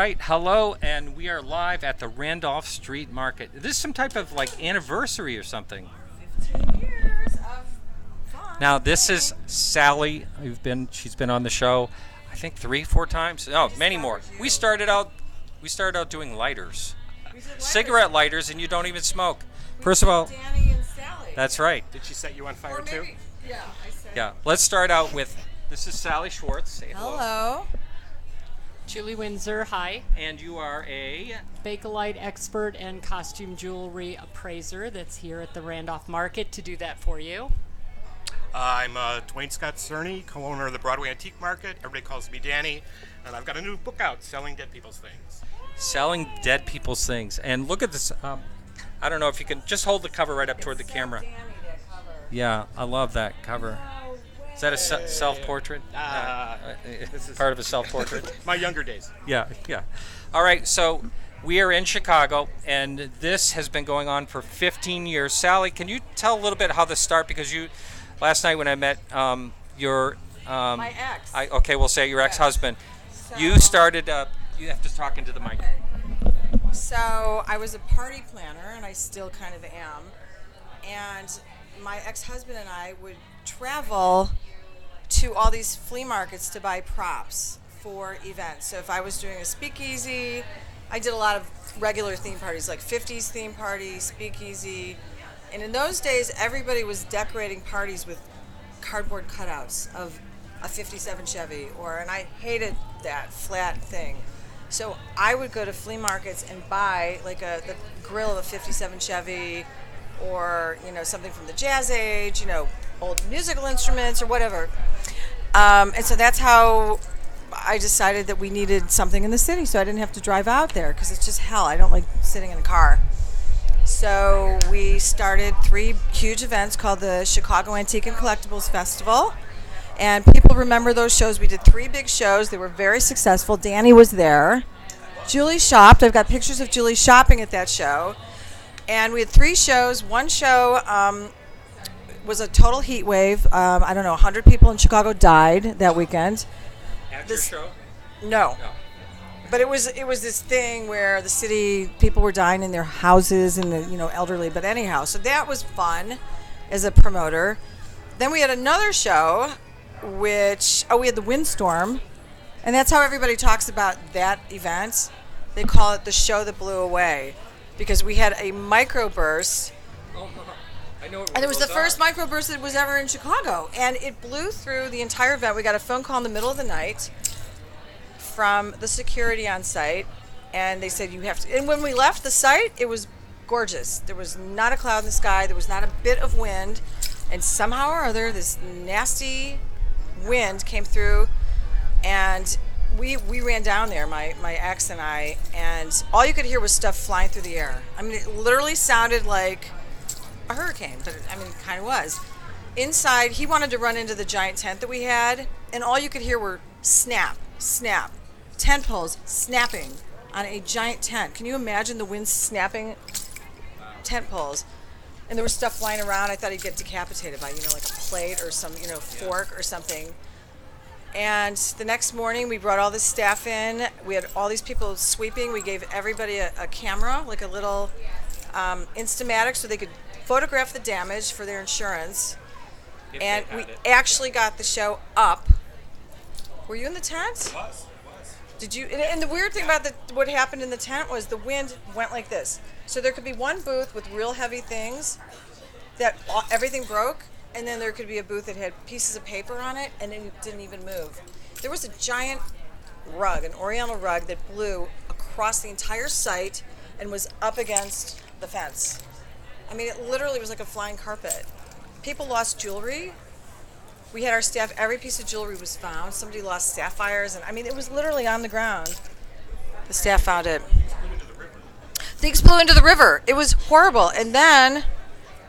right, hello, and we are live at the Randolph Street Market. This is some type of like anniversary or something. 15 years of fun. Now this is Sally. She's been on the show, I think 3-4 times. No, many more. We started out doing lighters, cigarette lighters, and you don't even smoke. First of all, Danny and Sally. that's right. Did she set you on fire Or too? maybe, yeah, I said. Yeah, let's start out with this is Sally Schwartz. Say Hello. Julie Windsor, hi. And you are a Bakelite expert and costume jewelry appraiser that's here at the Randolph Market to do that for you. I'm Dwayne Scott Cerny, co-owner of the Broadway Antique Market. Everybody calls me Danny, and I've got a new book out, Selling Dead People's Things. selling dead people's things. And look at this. I don't know if you can just hold the cover right up toward the camera. Danny, that cover. Yeah, I love that cover. No way. Is that a self-portrait? This is Part of a self-portrait? my younger days. Yeah. All right, so we are in Chicago, and this has been going on for 15 years. Sally, can you tell a little bit how this started? Because last night when I met your... My ex. Okay, we'll say your ex-husband. So- You started... you have to talk into the mic. Okay. So I was a party planner, and I still kind of am. And my ex-husband and I would travel to all these flea markets to buy props for events. So if I was doing a speakeasy, I did a lot of regular theme parties, like 50s theme parties, speakeasy. And in those days, everybody was decorating parties with cardboard cutouts of a 57 Chevy, and I hated that flat thing. So I would go to flea markets and buy like the grill of a 57 Chevy, or something from the Jazz Age, old musical instruments or whatever. And so that's how I decided that we needed something in the city, so I didn't have to drive out there because it's just hell. I don't like sitting in a car. So we started 3 huge events called the Chicago Antique and Collectibles Festival. And people remember those shows. We did 3 big shows. They were very successful. Danny was there. Julie shopped. I've got pictures of Julie shopping at that show. And we had 3 shows. One show was a total heat wave. I don't know, 100 people in Chicago died that weekend. At your show? No. But it was this thing where the city people were dying in their houses and the elderly. But anyhow, so that was fun as a promoter. Then we had another show, we had the windstorm, and that's how everybody talks about that event. They call it the show that blew away, because we had a microburst. Oh, I know. And it was the first microburst that was ever in Chicago, and it blew through the entire event. We got a phone call in the middle of the night from the security on site, and they said you have to. And when we left the site, it was gorgeous. There was not a cloud in the sky. There was not a bit of wind, and somehow or other, this nasty wind came through, and we ran down there, my ex and I, and all you could hear was stuff flying through the air. I mean, it literally sounded like a hurricane, but it kind of was. Inside, he wanted to run into the giant tent that we had, and all you could hear were snap, snap, tent poles snapping on a giant tent. Can you imagine the wind snapping tent poles? And there was stuff flying around. I thought he'd get decapitated by, like a plate or some, fork or something. And the next morning, we brought all this staff in. We had all these people sweeping. We gave everybody a camera, like a little Instamatic, so they could photograph the damage for their insurance. And we actually got the show up. Were you in the tent? Was. Did you? And the weird thing about what happened in the tent was the wind went like this. So there could be one booth with real heavy things that everything broke, and then there could be a booth that had pieces of paper on it, and it didn't even move. There was a giant rug, an oriental rug, that blew across the entire site and was up against the fence. I mean, it literally was like a flying carpet. People lost jewelry. We had our staff, every piece of jewelry was found. Somebody lost sapphires, and it was literally on the ground. The staff found it. Things blew into the river. It was horrible. And then,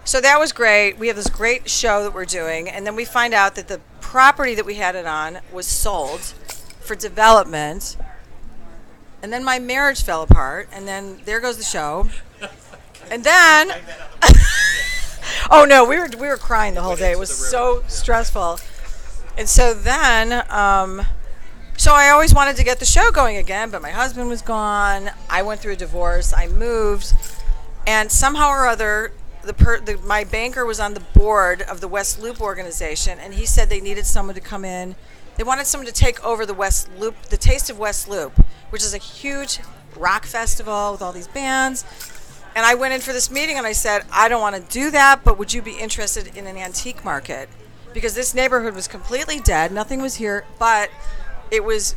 so that was great. We have this great show that we're doing, and then we find out that the property that we had it on was sold for development. And then my marriage fell apart, and then there goes the show. And then, oh no, we were crying the whole day. It was so stressful. And so then, So I always wanted to get the show going again, but my husband was gone. I went through a divorce. I moved, and somehow or other, my banker was on the board of the West Loop organization, and he said they needed someone to come in. They wanted someone to take over the West Loop, the Taste of West Loop, which is a huge rock festival with all these bands. And I went in for this meeting, and I said, I don't want to do that, but would you be interested in an antique market? Because this neighborhood was completely dead. Nothing was here, but it was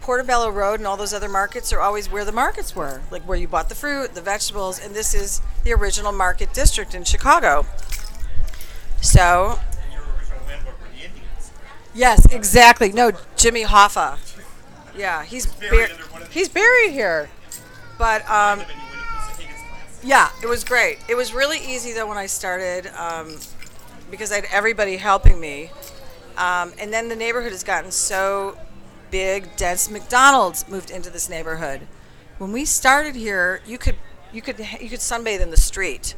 Portobello Road and all those other markets are always where the markets were, like where you bought the fruit, the vegetables, and this is the original market district in Chicago. So, And your original landlord were the Indians. yes, exactly. No, Jimmy Hoffa. Yeah, he's buried under one of he's buried here. But And you went into the Higgins class. yeah, it was great. It was really easy though when I started because I had everybody helping me. And then the neighborhood has gotten so big, dense. McDonald's moved into this neighborhood. When we started here, you could sunbathe in the street.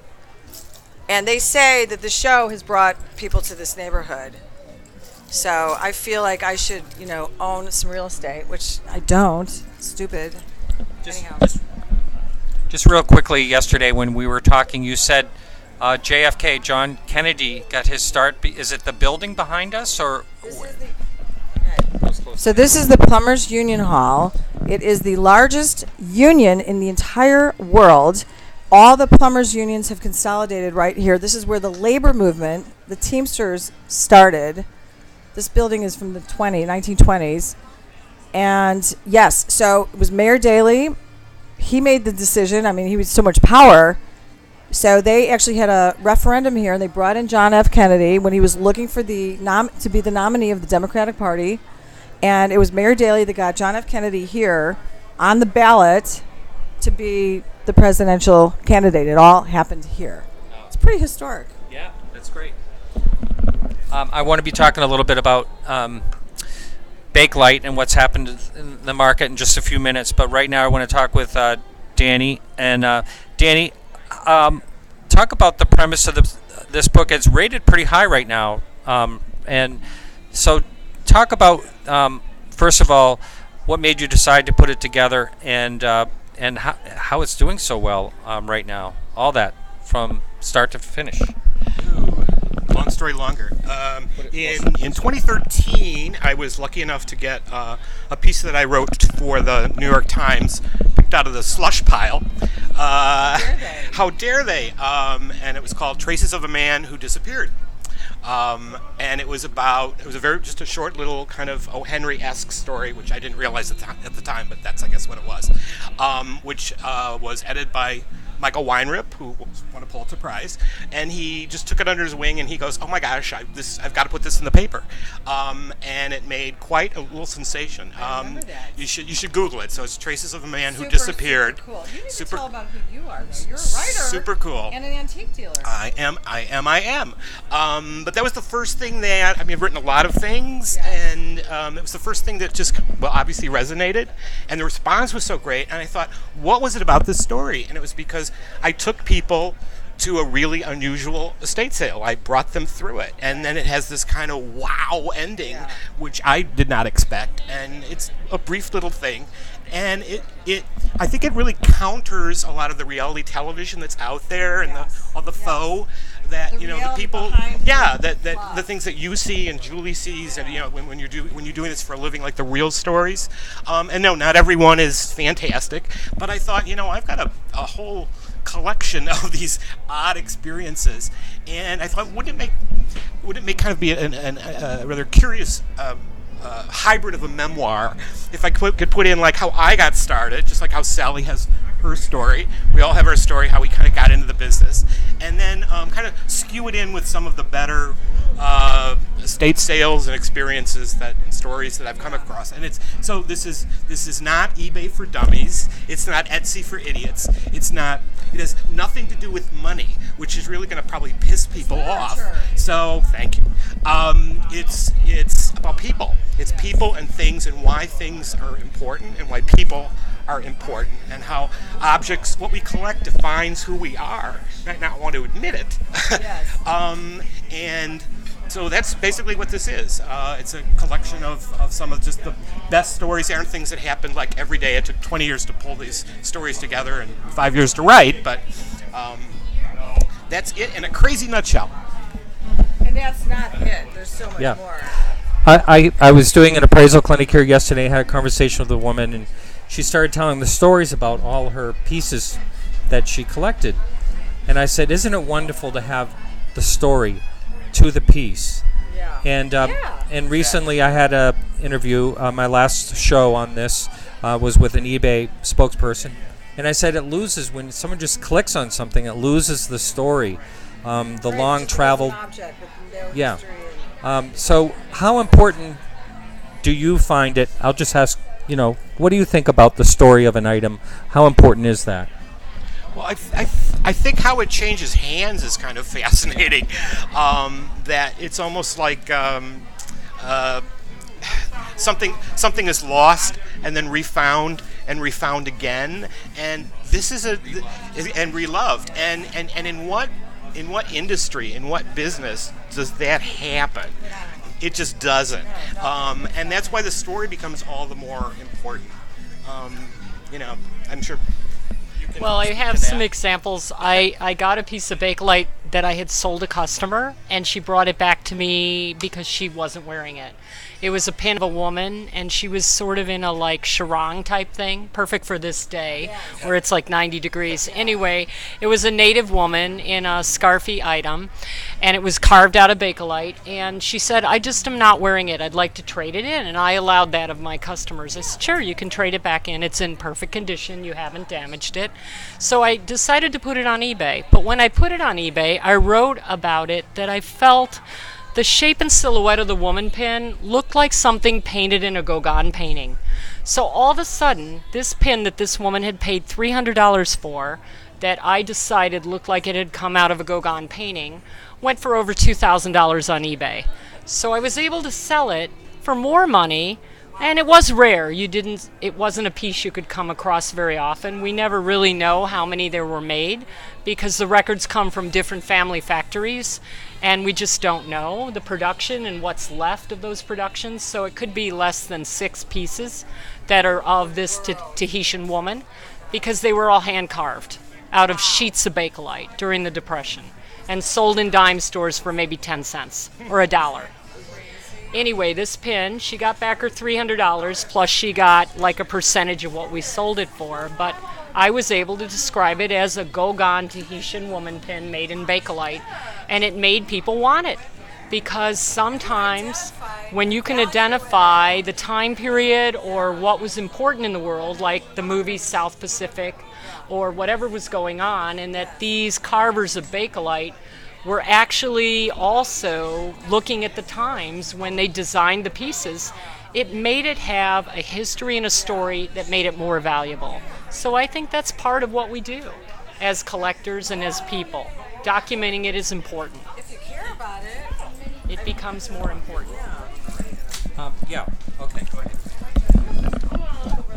And they say that the show has brought people to this neighborhood. So I feel like I should, own some real estate, which I don't. Stupid. Anyhow. Just real quickly, yesterday when we were talking, you said JFK, John Kennedy, got his start. Is it the building behind us, or? So this is the Plumbers Union Hall. It is the largest union in the entire world. All the plumbers unions have consolidated right here. This is where the labor movement, the Teamsters, started. This building is from the 1920s. And yes, so it was Mayor Daley. He made the decision. I mean, he was so much power. So they actually had a referendum here, and they brought in John F. Kennedy when he was looking for to be the nominee of the Democratic Party. And it was Mayor Daley that got John F. Kennedy here on the ballot to be the presidential candidate. It all happened here. It's pretty historic. Yeah, that's great. I want to be talking a little bit about Bakelite and what's happened in the market in just a few minutes. But right now I want to talk with Danny. And Danny, talk about the premise of this book. It's rated pretty high right now. And so talk about, first of all, what made you decide to put it together and how it's doing so well right now. All that from start to finish. Ooh, long story longer. In 2013, I was lucky enough to get a piece that I wrote for the New York Times picked out of the slush pile. How dare they? And it was called Traces of a Man Who Disappeared. And it was just a short little kind of O. Henry-esque story, which I didn't realize at the time, but that's, I guess, what it was, which was edited by Michael Weinrip, who won a Pulitzer Prize, and he just took it under his wing, and he goes, "Oh my gosh, I've got to put this in the paper," and it made quite a little sensation. I remember that. You should Google it. So it's Traces of a Man Who Disappeared. Super cool. You need to tell about who you are, though. You're a writer. Super cool. And an antique dealer. I am. But that was the first thing that, I've written a lot of things, Yes. and it was the first thing that just, obviously resonated, and the response was so great, and I thought, what was it about this story? And it was because I took people to a really unusual estate sale. I brought them through it, and then it has this kind of wow ending, which I did not expect, and it's a brief little thing, and I think it really counters a lot of the reality television that's out there and all the faux that The the reality people behind that love. the things that you see and Julie sees, and when you're doing this for a living, like the real stories, and no, not everyone is fantastic, but I thought, I've got a whole collection of these odd experiences, and I thought, wouldn't it make kind of be a rather curious hybrid of a memoir if I could put in like how I got started, just like how Sally has her story. We all have our story, how we kind of got into the business, and then kind of skew it in with some of the better estate sales and experiences stories that I've come across. And this is not eBay for dummies. It's not Etsy for idiots. It has nothing to do with money, which is really going to probably piss people off. So thank you. It's about people. It's people and things, and why things are important, and why people are important, and how objects, what we collect, defines who we are. You might not want to admit it. Yes. And So that's basically what this is. It's a collection of some of just the best stories. They aren't things that happen like every day. It took 20 years to pull these stories together and 5 years to write, but that's it in a crazy nutshell. And that's not it. There's so much Yeah. more. I was doing an appraisal clinic here yesterday. I had a conversation with a woman, and she started telling the stories about all her pieces that she collected. And I said, isn't it wonderful to have the story to the piece? Yeah. And recently I had a interview. My last show on this was with an eBay spokesperson, and I said it loses when someone just clicks on something. It loses the story, the long traveled. Object with no Yeah. history So how important do you find it? I'll just ask. What do you think about the story of an item? How important is that? Well, I think how it changes hands is kind of fascinating. That it's almost like something is lost and then refound and refound again, and this is and reloved. And in what industry, in what business does that happen? It just doesn't, and that's why the story becomes all the more important. I'm sure. Well, I have some examples. I got a piece of Bakelite that I had sold a customer, and she brought it back to me because she wasn't wearing it. It was a pin of a woman, and she was sort of in a like sarong type thing, perfect for this day, where it's like 90 degrees. Anyway, it was a native woman in a scarfy item, and it was carved out of Bakelite, and she said, I just am not wearing it. I'd like to trade it in, and I allowed that of my customers. I said, sure, you can trade it back in. It's in perfect condition. You haven't damaged it. So I decided to put it on eBay. But when I put it on eBay, I wrote about it that I felt the shape and silhouette of the woman pin looked like something painted in a Gauguin painting. So all of a sudden, this pin that this woman had paid $300 for, that I decided looked like it had come out of a Gauguin painting, went for over $2,000 on eBay. So I was able to sell it for more money, and it was rare. It wasn't a piece you could come across very often. We never really know how many there were made because the records come from different family factories, and we just don't know the production and what's left of those productions. So it could be less than 6 pieces that are of this Tahitian woman, because they were all hand carved out of sheets of Bakelite during the Depression and sold in dime stores for maybe 10 cents or $1. Anyway, this pin, she got back her $300, plus she got like a percentage of what we sold it for, but I was able to describe it as a Gauguin Tahitian woman pin made in Bakelite, and it made people want it, because sometimes when you can identify the time period or what was important in the world, like the movie South Pacific or whatever was going on, and that these carvers of Bakelite were actually also looking at the times when they designed the pieces, it made it have a history and a story that made it more valuable. So I think that's part of what we do as collectors and as people. Documenting it is important. If you care about it, It becomes more important. Yeah. Okay. Go ahead.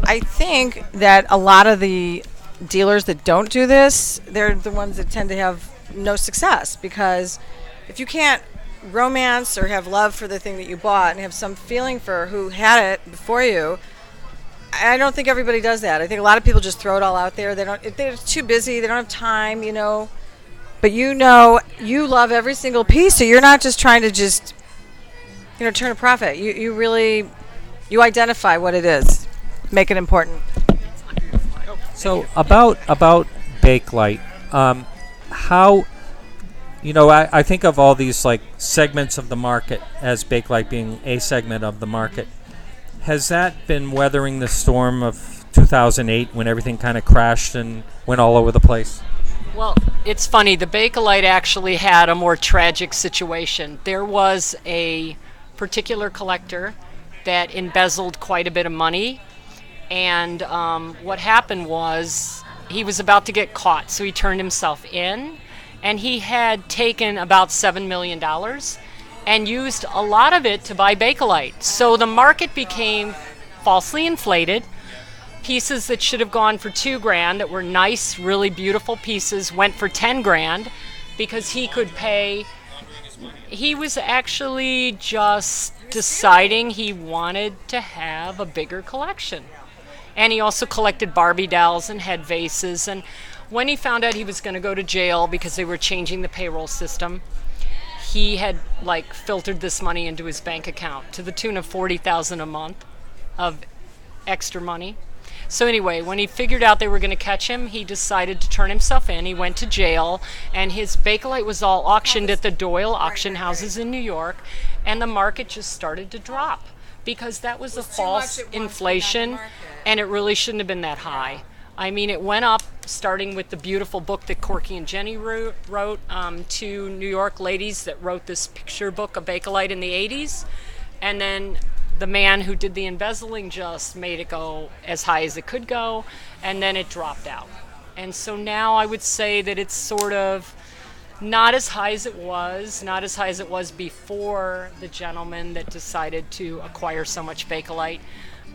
I think that a lot of the dealers that don't do this, they're the ones that tend to have no success, because if you can't romance or have love for the thing that you bought and have some feeling for who had it before you, I don't think everybody does that. I think a lot of people just throw it all out there. They're too busy, they don't have time, but you love every single piece, so you're not just trying to just turn a profit. You really identify what it is, make it important. So about Bakelite, how, I think of all these like segments of the market as Bakelite being a segment of the market. Has that been weathering the storm of 2008 when everything kind of crashed and went all over the place? Well, it's funny. The Bakelite actually had a more tragic situation. There was a particular collector that embezzled quite a bit of money, and what happened was he was about to get caught, so he turned himself in, and he had taken about $7 million and used a lot of it to buy Bakelite. So the market became falsely inflated. Pieces that should have gone for $2,000 that were nice, really beautiful pieces went for $10,000 because he could pay He was actually just deciding he wanted to have a bigger collection. And he also collected Barbie dolls and head vases. And when he found out he was going to go to jail because they were changing the payroll system, he had like filtered this money into his bank account to the tune of $40,000 a month of extra money. So anyway, when he figured out they were going to catch him, he decided to turn himself in. He went to jail, and his Bakelite was all auctioned at the Doyle auction houses in New York, and the market just started to drop because that was a false inflation, and it really shouldn't have been that high. I mean, it went up starting with the beautiful book that Corky and Jenny wrote, two New York ladies that wrote this picture book of Bakelite in the 80s, and then the man who did the embezzling just made it go as high as it could go, and then it dropped out. And so now I would say that it's sort of not as high as it was before the gentleman that decided to acquire so much Bakelite.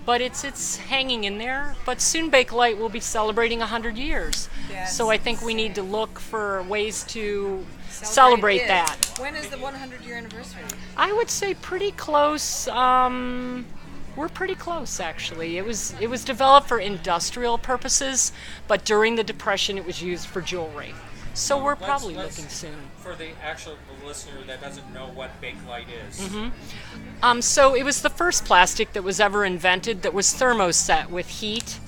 But it's hanging in there. But soon Bakelite will be celebrating 100 years. So I think we need to look for ways to celebrate that. When is the 100-year anniversary? I would say pretty close. We're pretty close, actually. It was developed for industrial purposes, but during the Depression, it was used for jewelry. So we're probably looking soon. For the actual listener that doesn't know what Bakelite is. So it was the first plastic that was ever invented that was thermoset with heat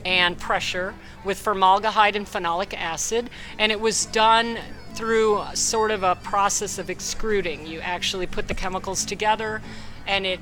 and pressure with formaldehyde and phenolic acid, and it was done through sort of a process of extruding. You actually put the chemicals together, and it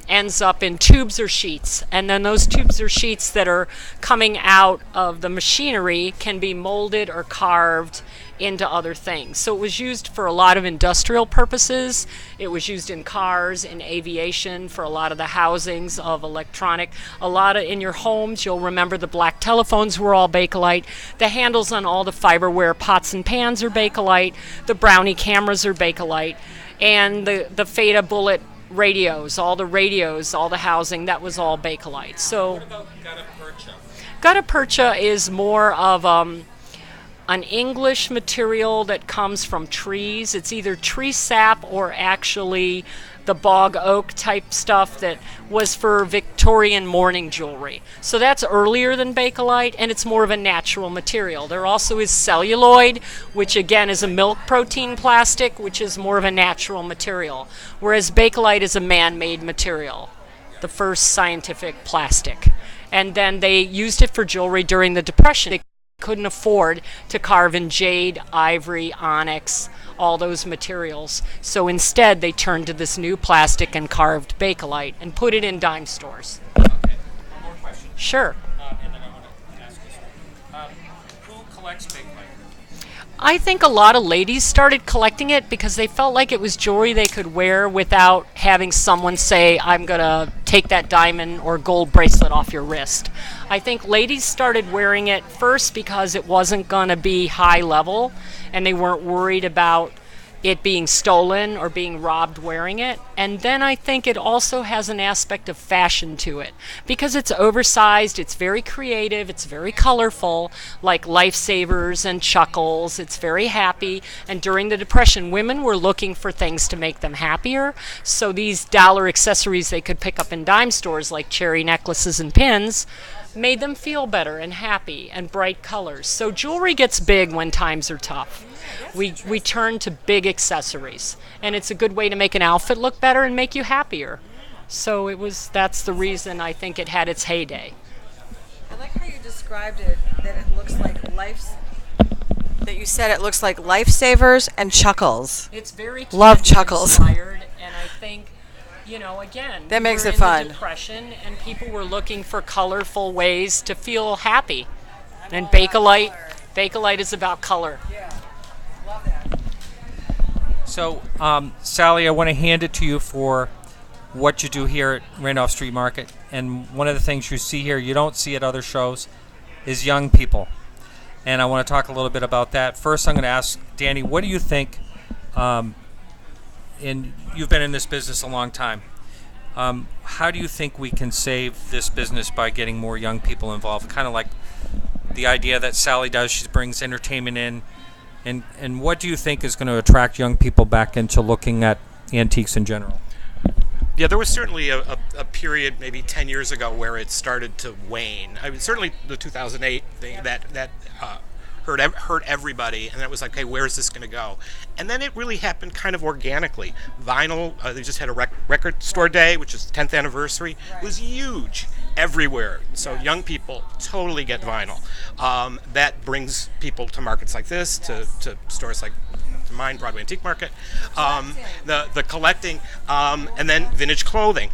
ends up in tubes or sheets, and then those tubes or sheets that are coming out of the machinery can be molded or carved into other things. So it was used for a lot of industrial purposes. It was used in cars, in aviation, for a lot of the housings of electronic. A lot of in your homes, you'll remember the black telephones were all Bakelite. The handles on all the fiberware pots and pans are Bakelite. The Brownie cameras are Bakelite. And the Feta bullet radios, all the housing, that was all Bakelite. So What about gutta percha? Gutta percha is more of an English material that comes from trees. It's either tree sap or actually the bog oak type stuff that was for Victorian mourning jewelry. So that's earlier than Bakelite, and it's more of a natural material. There also is celluloid, which again is a milk protein plastic, which is more of a natural material, whereas Bakelite is a man-made material, the first scientific plastic. And then they used it for jewelry during the Depression. They couldn't afford to carve in jade, ivory, onyx, all those materials. So instead, they turned to this new plastic and carved Bakelite and put it in dime stores. Okay, one more question. Sure. And then I want to ask this one. Who collects Bakelite? I think a lot of ladies started collecting it because they felt like it was jewelry they could wear without having someone say, I'm going to take that diamond or gold bracelet off your wrist. I think ladies started wearing it first because it wasn't going to be high level and they weren't worried about it being stolen or being robbed wearing it. And then I think it also has an aspect of fashion to it because it's oversized, it's very creative, it's very colorful, like Lifesavers and Chuckles. It's very happy. And during the Depression, women were looking for things to make them happier. So these dollar accessories they could pick up in dime stores like cherry necklaces and pins made them feel better and happy and bright colors. So jewelry gets big when times are tough. We turn to big accessories, and it's a good way to make an outfit look better and make you happier. So that's the reason I think it had its heyday. I like how you described it, that it looks like that you said it looks like Lifesavers and Chuckles. It's very Love Chuckles. inspired, and I think, again, That makes we were it in fun. the Depression, and people were looking for colorful ways to feel happy. And Bakelite is about color. Yeah, love that. So, Sally, I want to hand it to you for what you do here at Randolph Street Market. And one of the things you see here, you don't see at other shows, is young people. And I want to talk a little bit about that. First, I'm going to ask Danny, what do you think, and you've been in this business a long time, how do you think we can save this business by getting more young people involved? Kind of like the idea that Sally does, she brings entertainment in, And what do you think is going to attract young people back into looking at antiques in general? Yeah, there was certainly a period maybe 10 years ago where it started to wane. I mean, certainly the 2008 thing that hurt everybody, and it was like, hey, where is this going to go? And then it really happened kind of organically. Vinyl, they just had a record store day, which is 10th anniversary. It was huge everywhere. So young people totally get vinyl. That brings people to markets like this, to stores like mine, Broadway Antique Market, the collecting, and then vintage clothing.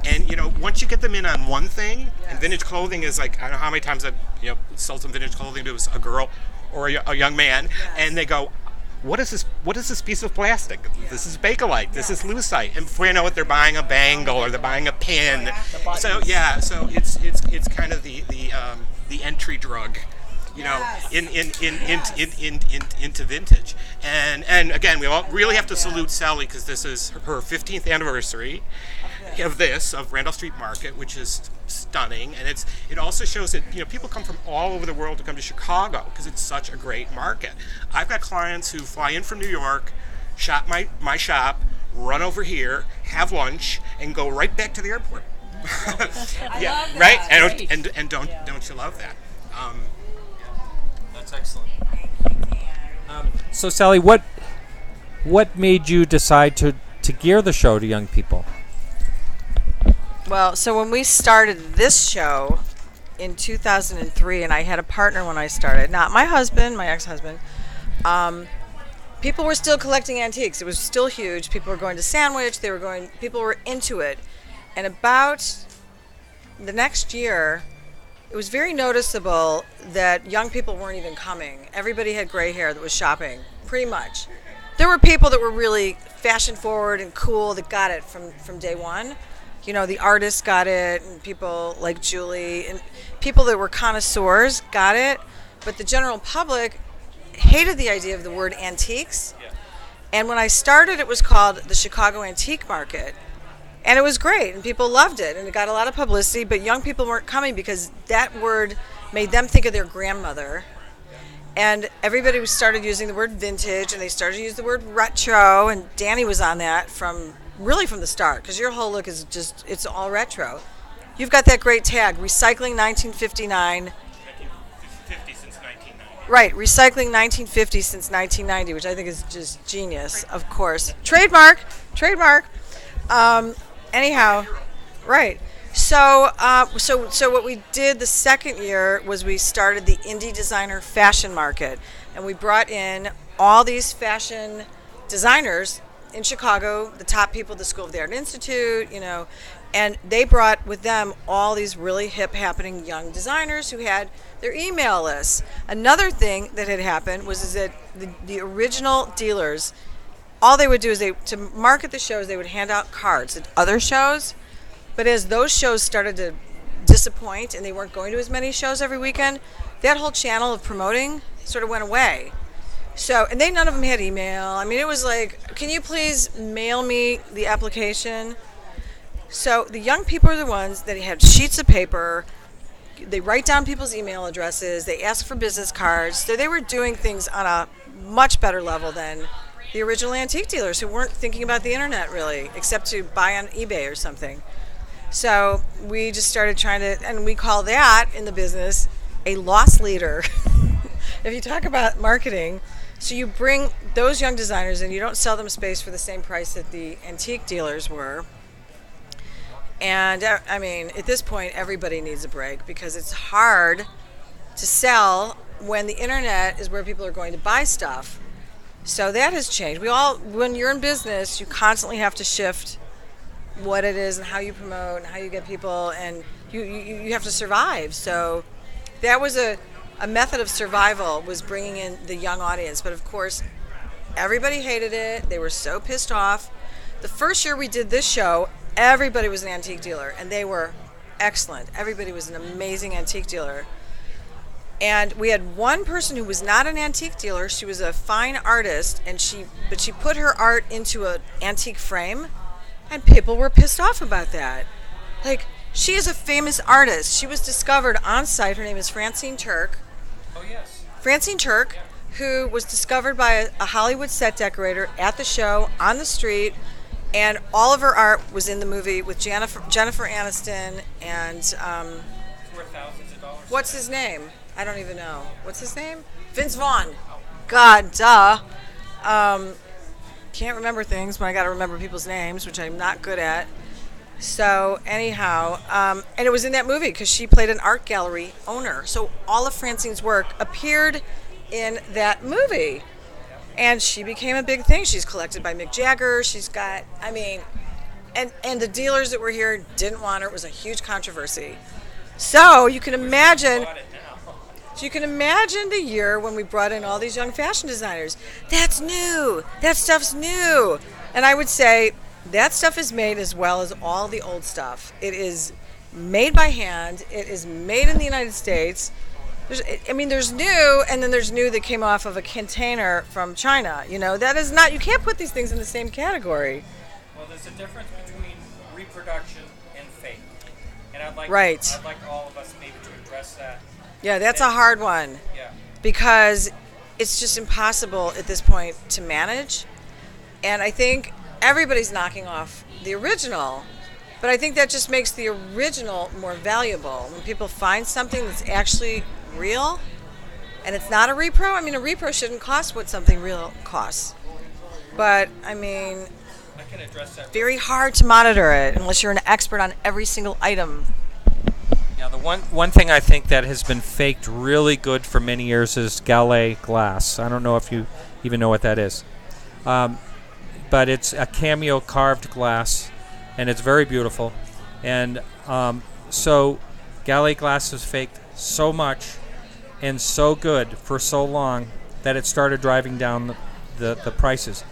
And once you get them in on one thing, and vintage clothing is like, I don't know how many times I've sold some vintage clothing to a girl or a young man, and they go, what is this piece of plastic? This is Bakelite. This is Lucite. And before you know it, they're buying a bangle or they're buying a pin. So it's kind of the entry drug, into vintage. And again, we all really have to salute Sally, because this is her 15th anniversary of Randolph Street Market, which is stunning. And it also shows that people come from all over the world to come to Chicago because it's such a great market. I've got clients who fly in from New York, shop my shop, run over here, have lunch, and go right back to the airport. Yeah, right. And don't you love that? That's excellent. So Sally, what made you decide to gear the show to young people? Well, so when we started this show in 2003, and I had a partner when I started, not my husband, my ex-husband, people were still collecting antiques. It was still huge. People were going to Sandwich. People were into it. And about the next year, it was very noticeable that young people weren't even coming. Everybody had gray hair that was shopping, pretty much. There were people that were really fashion forward and cool that got it from day one. The artists got it, and people like Julie, and people that were connoisseurs got it. But the general public hated the idea of the word antiques. Yeah. And when I started, it was called the Chicago Antique Market. And it was great, and people loved it, and it got a lot of publicity, but young people weren't coming because that word made them think of their grandmother. And everybody started using the word vintage, and they started to use the word retro, and Danny was on that from the start, because your whole look is it's all retro. You've got that great tag, Recycling 1959. 1950 since 1990. Right, Recycling 1950 since 1990, which I think is just genius, of course. Trademark. Anyhow, right. So what we did the second year was we started the Indie Designer Fashion Market, and we brought in all these fashion designers in Chicago, the top people at the School of the Art Institute, and they brought with them all these really hip happening young designers who had their email lists. Another thing that had happened was that the original dealers, all they would do is to market the shows, they would hand out cards at other shows. But as those shows started to disappoint and they weren't going to as many shows every weekend, that whole channel of promoting sort of went away. So, and none of them had email. I mean, it was like, can you please mail me the application? So the young people are the ones that have sheets of paper. They write down people's email addresses. They ask for business cards. So they were doing things on a much better level than the original antique dealers who weren't thinking about the internet really, except to buy on eBay or something. So we just started trying to, and we call that in the business a loss leader. If you talk about marketing, so you bring those young designers in, you don't sell them space for the same price that the antique dealers were. And I mean, at this point, everybody needs a break because it's hard to sell when the internet is where people are going to buy stuff. So that has changed. When you're in business, you constantly have to shift what it is and how you promote and how you get people, and you have to survive. So that was a method of survival, was bringing in the young audience. But of course, everybody hated it. They were so pissed off. The first year we did this show, everybody was an antique dealer, and they were excellent. Everybody was an amazing antique dealer. And we had one person who was not an antique dealer. She was a fine artist, but she put her art into an antique frame, and people were pissed off about that. Like, she is a famous artist. She was discovered on site. Her name is Francine Turk. Oh, yes. Francine Turk, who was discovered by a Hollywood set decorator at the show on the street, and all of her art was in the movie with Jennifer Aniston and Worth thousands of dollars. what's his name? I don't even know. What's his name? Vince Vaughn. God, duh. Can't remember things, but I got to remember people's names, which I'm not good at. So anyhow, and it was in that movie because she played an art gallery owner. So all of Francine's work appeared in that movie, and she became a big thing. She's collected by Mick Jagger. She's got, I mean, and the dealers that were here didn't want her. It was a huge controversy. So you can imagine. So you can imagine the year when we brought in all these young fashion designers. That's new. That stuff's new. And I would say that stuff is made as well as all the old stuff. It is made by hand. It is made in the United States. There's new, and then there's new that came off of a container from China. That is not, you can't put these things in the same category. Well, there's a difference between reproduction and fake. And I'd like all of us maybe to address that. Yeah, that's a hard one. Yeah. Because it's just impossible at this point to manage. And I think everybody's knocking off the original, but I think that just makes the original more valuable. When people find something that's actually real and it's not a repro, a repro shouldn't cost what something real costs. But, I can address that. Very hard to monitor it unless you're an expert on every single item. Yeah, the one thing I think that has been faked really good for many years is Gallet glass. I don't know if you even know what that is. But it's a cameo carved glass, and it's very beautiful. And so Gallet glass was faked so much and so good for so long that it started driving down the prices.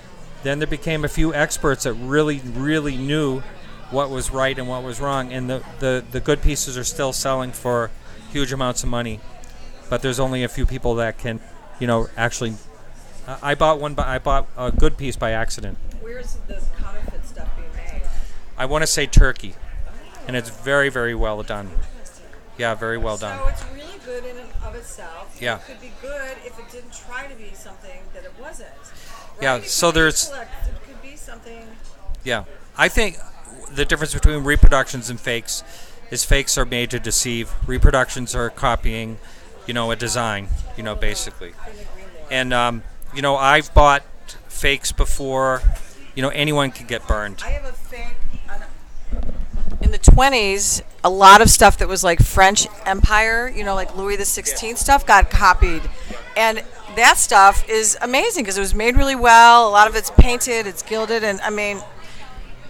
Then there became a few experts that really, really knew what was right and what was wrong, and the good pieces are still selling for huge amounts of money. But there's only a few people that can, actually. I bought a good piece by accident. Where's the counterfeit stuff being made? I want to say Turkey, and it's very, very well done. Yeah, very well done. So it's really good in and of itself. Yeah. It could be good if it didn't try to be something that it wasn't. Right? Yeah, so there's. It could be something. Yeah, I think the difference between reproductions and fakes is fakes are made to deceive. Reproductions are copying, a design, basically. And I've bought fakes before. Anyone can get burned. I have a fake. In the 20s, a lot of stuff that was like French Empire, like Louis XVI stuff, got copied. And that stuff is amazing because it was made really well. A lot of it's painted, it's gilded. And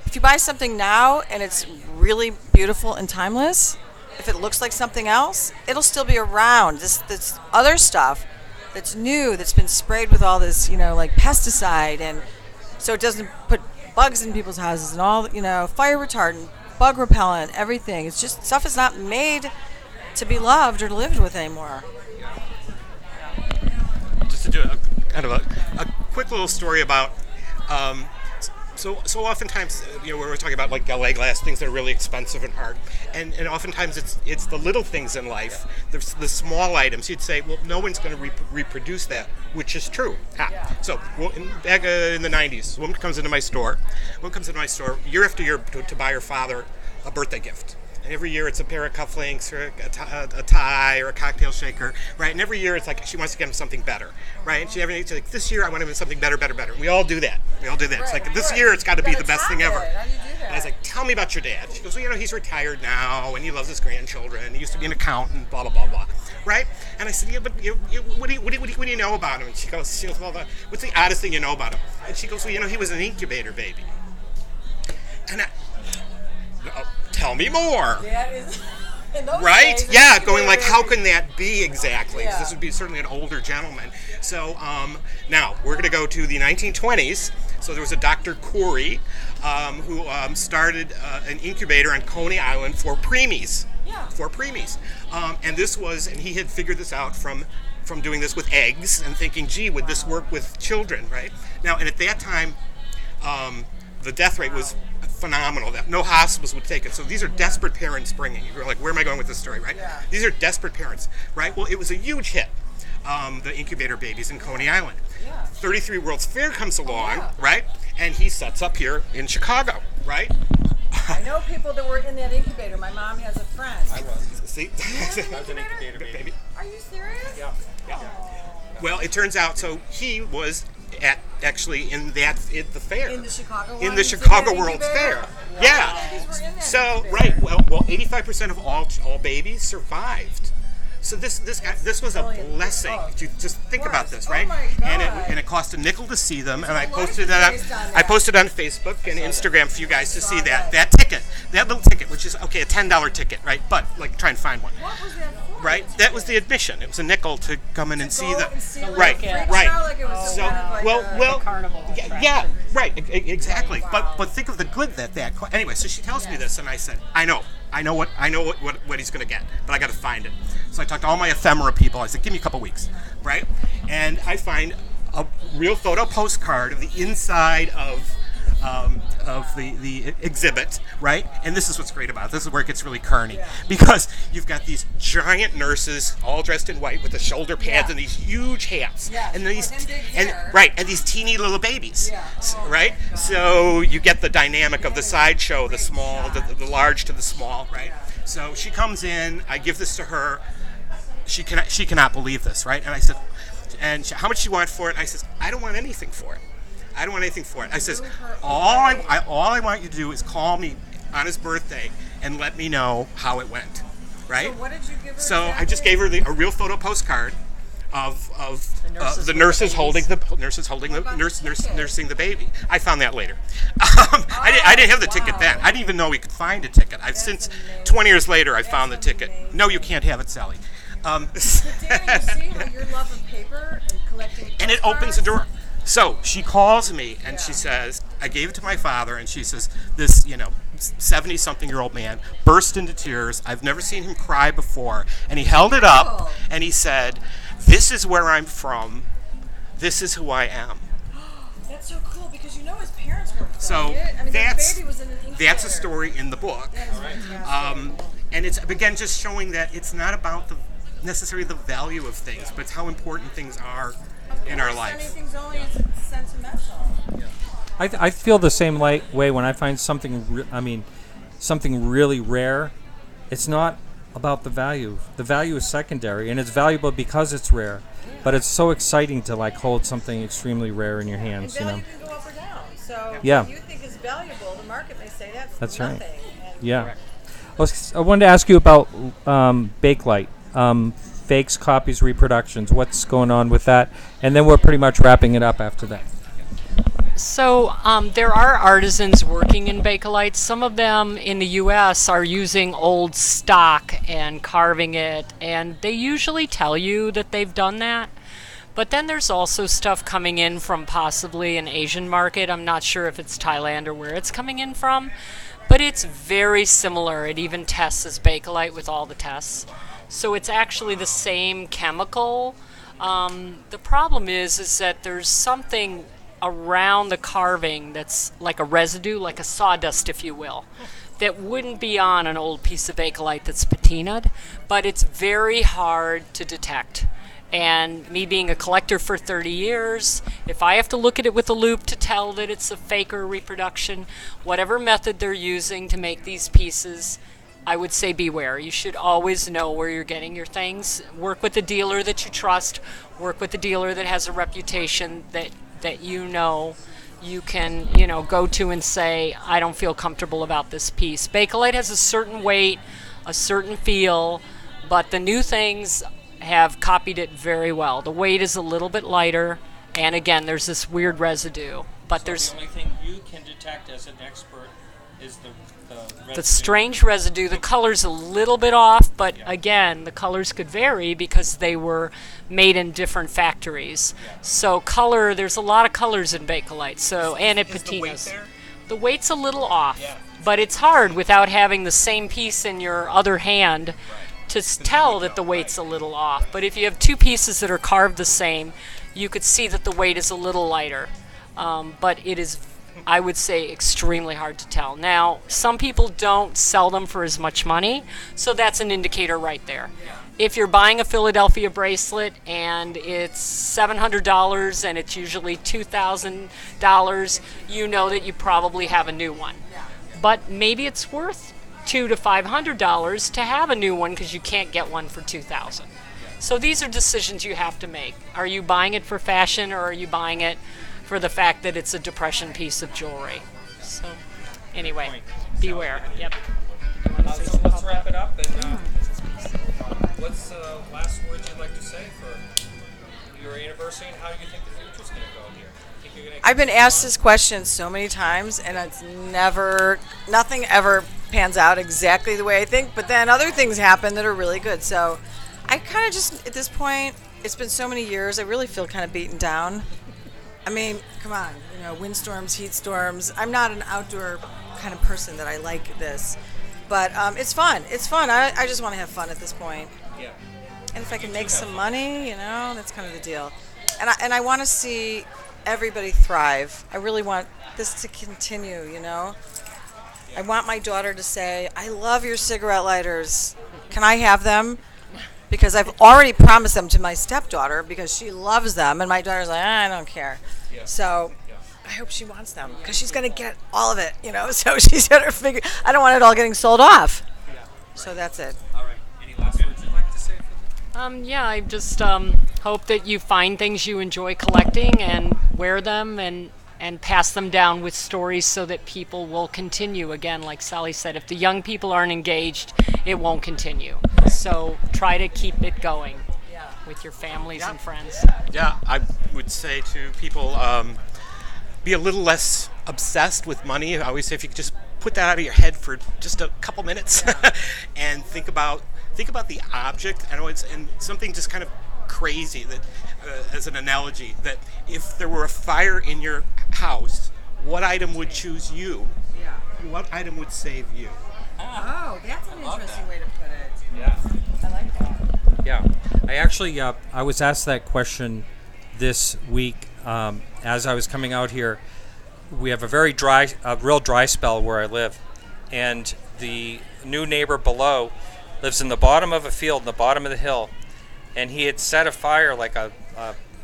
if you buy something now and it's really beautiful and timeless, if it looks like something else, it'll still be around. This other stuff that's new, that's been sprayed with all this, like pesticide, and so it doesn't put bugs in people's houses and all, fire retardant, bug repellent, everything. It's just stuff is not made to be loved or lived with anymore. Just to do a quick little story about. So oftentimes, when we're talking about like Gallet glass, things that are really expensive in art, and oftentimes it's the little things in life, the small items. You'd say, well, no one's going to reproduce that, which is true. So back in the 90s, a woman comes into my store year after year to buy her father a birthday gift. And every year it's a pair of cufflinks or a tie or a cocktail shaker, right? And every year it's like she wants to get him something better, right? And she's like, this year I want him something better. And we all do that. It's like, this year it's got to be the best thing ever. How do you do that? And I was like, tell me about your dad. She goes, well, he's retired now and he loves his grandchildren. He used to be an accountant, blah, blah, blah, blah, right? And I said, yeah, but what do you know about him? And she goes, well, what's the oddest thing you know about him? And she goes, well, he was an incubator baby. And tell me more. That is, right? days, Yeah, going like, how can that be exactly? 'Cause Yeah. this would be certainly an older gentleman. So now we're going to go to the 1920s. So there was a Dr. Corey who started an incubator on Coney Island for preemies. Yeah. For preemies. And he had figured this out from doing this with eggs and thinking, gee, would this work with children, right? Now, and at that time, the death rate was phenomenal. That no hospitals would take it. So these are desperate parents bringing. You're like, where am I going with this story, right? Yeah. These are desperate parents, right? Well, it was a huge hit. the incubator babies in Coney Island. Yeah. 33 World's Fair comes along, yeah. right? And he sets up here in Chicago, right? I know people that were in that incubator. My mom has a friend. See? I was an incubator baby. Are you serious? Yeah. Well, it turns out, so he was actually in the fair. In the Chicago In one? the He's Chicago that World's incubator? Fair. Yeah. Babies were in that So, incubator. right, well, 85% of all babies survived. So this was a brilliant. blessing. Oh, Just think of about course. this, Oh right? my God. And it cost a nickel to see them, and I whole life posted is that based on I that. posted on Facebook and Instagram for you guys to see Saw that that. ticket, that little ticket, which is okay, a $10 ticket, right? But like try and find one. What was that for? Right, that was the admission. It was a nickel to come in and see Go the and see it right, like a freak right. show, like it was some kind of like well, a carnival yeah, attraction. right, exactly. Wow. But think of the good that anyway. So she tells me this, and I said, I know what he's gonna get, but I got to find it. So I talked to all my ephemera people. I said, give me a couple weeks, right? And I find a real photo postcard of the inside of the exhibit, right? And this is what's great about it. This is where it gets really kerny, because you've got these giant nurses all dressed in white with the shoulder pads and these huge hats, and these and big hair. and these teeny little babies, Yeah. right? So you get the dynamic of the sideshow, the small, the large to the small, right? So she comes in. I give this to her. She cannot believe this, right? And I said, how much do you want for it? I says, I don't want anything for it. I don't want anything for it. I says, all I want you to do is call me on his birthday and let me know how it went, right? So what did you give her? So I just gave her a real photo postcard of the nurses holding nursing the baby. I found that later. I didn't have the ticket then. I didn't even know we could find a ticket. I've since 20 years later I found the ticket. Amazing. No, you can't have it, Sally. But Dan, you see how your love of paper and collecting And it opens the door. So she calls me and she says, I gave it to my father, and she says, this, 70-something-year-old man burst into tears. I've never seen him cry before. And he held it up and he said, this is where I'm from. This is who I am. That's so cool because his parents were from So it. I mean, the baby was in an incubator. that's a story in the book. That is fantastic. And it's, again, just showing that it's not about necessarily the value of things, but it's how important things are in our life. Anything's only sentimental. I feel the same way when I find something. Something really rare. It's not about the value. The value is secondary, and it's valuable because it's rare. But it's so exciting to hold something extremely rare in your hands. And value can go up or down. So Yeah. what you think is valuable, the market may say that's right. nothing. And Yeah. I wanted to ask you about Bakelite. Fakes, copies, reproductions. What's going on with that? And then we're pretty much wrapping it up after that. So there are artisans working in Bakelite. Some of them in the U.S. are using old stock and carving it, and they usually tell you that they've done that. But then there's also stuff coming in from possibly an Asian market. I'm not sure if it's Thailand or where it's coming in from, but it's very similar. It even tests as Bakelite with all the tests. So it's actually the same chemical. The problem is that there's something around the carving that's like a residue, like a sawdust, if you will, that wouldn't be on an old piece of Bakelite that's patinaed, but it's very hard to detect. And me being a collector for 30 years, if I have to look at it with a loupe to tell that it's a fake or reproduction, whatever method they're using to make these pieces, I would say beware. You should always know where you're getting your things. Work with a dealer that you trust. Work with a dealer that has a reputation that you can go to and say, I don't feel comfortable about this piece. Bakelite has a certain weight, a certain feel, but the new things have copied it very well. The weight is a little bit lighter, and again, there's this weird residue. But there's the only thing you can detect as an expert is the the strange residue. The color's a little bit off, but again, the colors could vary because they were made in different factories. So color, there's a lot of colors in Bakelite. So and it patinas. The weight's a little off, but it's hard without having the same piece in your other hand to tell that the weight's a little off. But if you have two pieces that are carved the same, you could see that the weight is a little lighter. But it is I would say extremely hard to tell. Now, some people don't sell them for as much money, so that's an indicator right there. If you're buying a Philadelphia bracelet and it's $700 and it's usually $2,000, you know that you probably have a new one. But maybe it's worth $200 to $500 to have a new one because you can't get one for $2,000. So these are decisions you have to make. Are you buying it for fashion, or are you buying it for the fact that it's a Depression piece of jewelry? So anyway, beware. Yep. So let's wrap it up. And what's the last words you'd like to say for your anniversary, and how do you think the future's going to go here? Think you're gonna I've been asked this question so many times, and it's nothing ever pans out exactly the way I think, but then other things happen that are really good. So I kind of just, at this point, it's been so many years, I really feel kind of beaten down. I mean, come on, windstorms, heat storms. I'm not an outdoor kind of person that I like this, but it's fun. It's fun. I just want to have fun at this point. Yeah. And if I can make some money, that's kind of the deal. And I want to see everybody thrive. I really want this to continue, I want my daughter to say, I love your cigarette lighters. Can I have them? Because I've already promised them to my stepdaughter because she loves them. And my daughter's like, I don't care. Yeah. So I hope she wants them because she's going to get all of it, So she's got to figure, I don't want it all getting sold off. Yeah. So that's it. All right. Any last words you'd like to say for them? Yeah, I just hope that you find things you enjoy collecting and wear them and pass them down with stories so that people will continue. Again, like Sally said, if the young people aren't engaged, it won't continue. So try to keep it going with your families and friends. Yeah, I would say to people, be a little less obsessed with money. I always say if you could just put that out of your head for just a couple minutes and think about the object. And something just kind of crazy that, as an analogy, that if there were a fire in your house, what item would choose you? Yeah. What item would save you? Oh, that's an interesting way to put it. Yeah. I like that. Yeah. I actually, I was asked that question this week as I was coming out here. We have a real dry spell where I live, and the new neighbor below lives in the bottom of a field, in the bottom of the hill, and he had set a fire like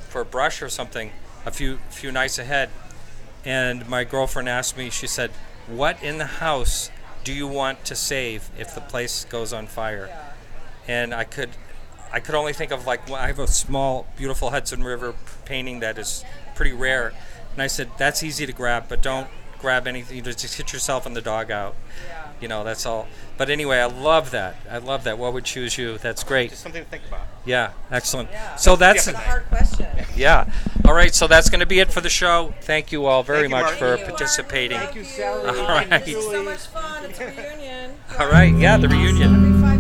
for a brush or something a few nights ahead. And my girlfriend asked me, she said, what in the house do you want to save if the place goes on fire? And I could only think of, like, I have a small, beautiful Hudson River painting that is pretty rare. And I said, that's easy to grab, but don't grab anything. You just hit yourself and the dog out. That's all. But anyway, I love that. What would choose you? That's great. Just something to think about. Yeah, excellent. Yeah. So that's It's a hard question. yeah. All right, so that's going to be it for the show. Thank you all very Thank you, much Mark. for Thank you, participating. Mark. Thank you. Sally. All right. It's so much fun. It's a reunion. All right, yeah, the reunion. Every 5